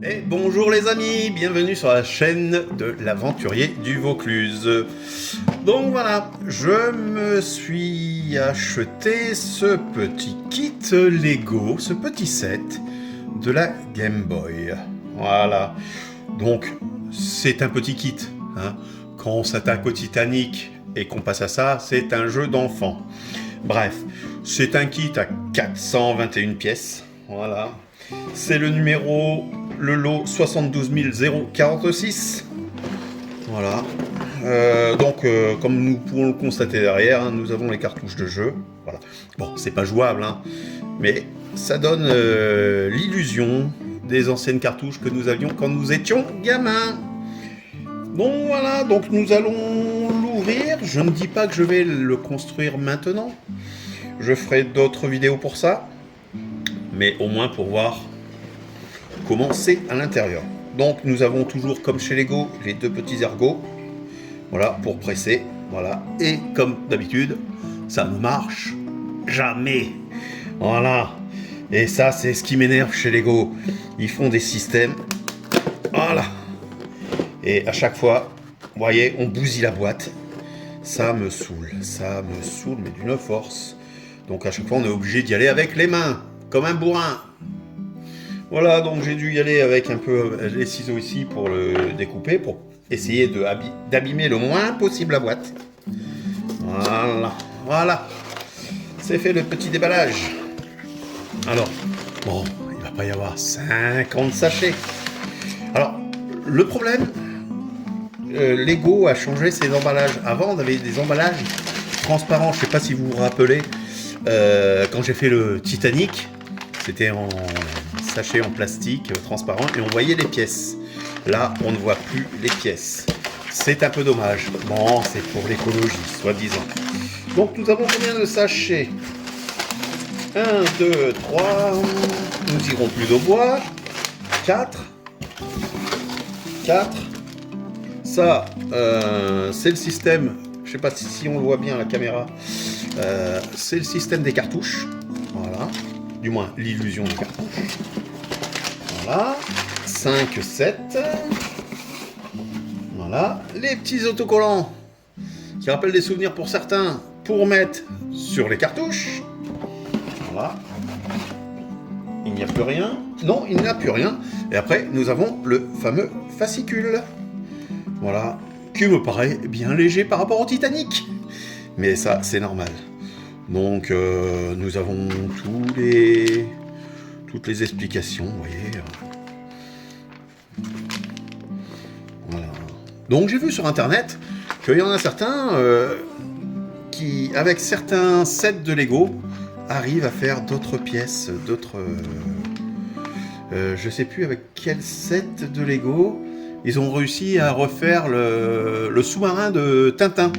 Et bonjour les amis, bienvenue sur la chaîne de l'aventurier du Vaucluse. Donc voilà, je me suis acheté ce petit kit Lego, ce petit set de la Game Boy. Voilà, donc c'est un petit kit. Hein. Quand on s'attaque au Titanic et qu'on passe à ça, c'est un jeu d'enfant. Bref, c'est un kit à 421 pièces. Voilà. C'est le lot 72 046. Voilà. Comme nous pouvons le constater derrière, hein, nous avons les cartouches de jeu. Voilà. Bon, c'est pas jouable, hein, mais ça donne l'illusion des anciennes cartouches que nous avions quand nous étions gamins. Donc voilà, donc nous allons l'ouvrir. Je ne dis pas que je vais le construire maintenant. Je ferai d'autres vidéos pour ça. Mais au moins pour voir comment c'est à l'intérieur. Donc nous avons toujours, comme chez Lego, les deux petits ergots. Voilà, pour presser. Voilà. Et comme d'habitude, ça ne marche jamais. Voilà. Et ça, c'est ce qui m'énerve chez Lego. Ils font des systèmes. Voilà. Et à chaque fois, vous voyez, on bousille la boîte. Ça me saoule. Ça me saoule, mais d'une force. Donc à chaque fois, on est obligé d'y aller avec les mains. Comme un bourrin. Voilà, donc j'ai dû y aller avec un peu les ciseaux ici pour le découper, pour essayer d'abîmer le moins possible la boîte. Voilà, voilà. C'est fait le petit déballage. Alors, bon, il ne va pas y avoir 50 sachets. Alors, le problème, Lego a changé ses emballages. Avant, on avait des emballages transparents. Je ne sais pas si vous vous rappelez, quand j'ai fait le Titanic, c'était en sachet en plastique transparent et on voyait les pièces. Là, on ne voit plus les pièces. C'est un peu dommage. Bon, c'est pour l'écologie, soi-disant. Donc, nous avons combien de sachets? 1, 2, 3. Nous irons plus au bois. 4. 4. Ça, c'est le système. Je ne sais pas si on le voit bien à la caméra. C'est le système des cartouches. Voilà. Du moins, l'illusion des cartouches. Voilà. 5, 7. Voilà. Les petits autocollants qui rappellent des souvenirs pour certains pour mettre sur les cartouches. Voilà. Il n'y a plus rien. Non, il n'y a plus rien. Et après, nous avons le fameux fascicule. Voilà. Qui me paraît bien léger par rapport au Titanic. Mais ça, c'est normal. Donc, nous avons toutes les explications, vous voyez. Voilà. Donc, j'ai vu sur Internet qu'il y en a certains qui, avec certains sets de Lego, arrivent à faire d'autres pièces, je sais plus avec quel set de Lego, ils ont réussi à refaire le sous-marin de Tintin.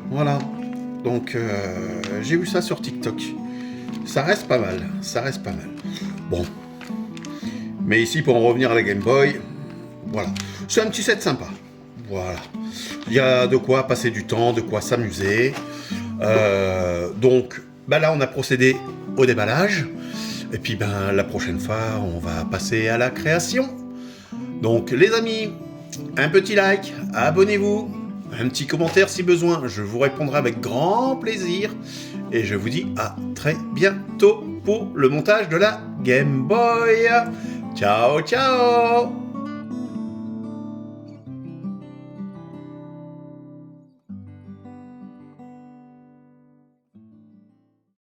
Voilà. Donc, j'ai vu ça sur TikTok. Ça reste pas mal. Bon. Mais ici, pour en revenir à la Game Boy, voilà. C'est un petit set sympa. Voilà. Il y a de quoi passer du temps, de quoi s'amuser. Donc, là, on a procédé au déballage. Et puis, la prochaine fois, on va passer à la création. Donc, les amis, un petit like, abonnez-vous. Un petit commentaire si besoin, je vous répondrai avec grand plaisir. Et je vous dis à très bientôt pour le montage de la Game Boy. Ciao, ciao!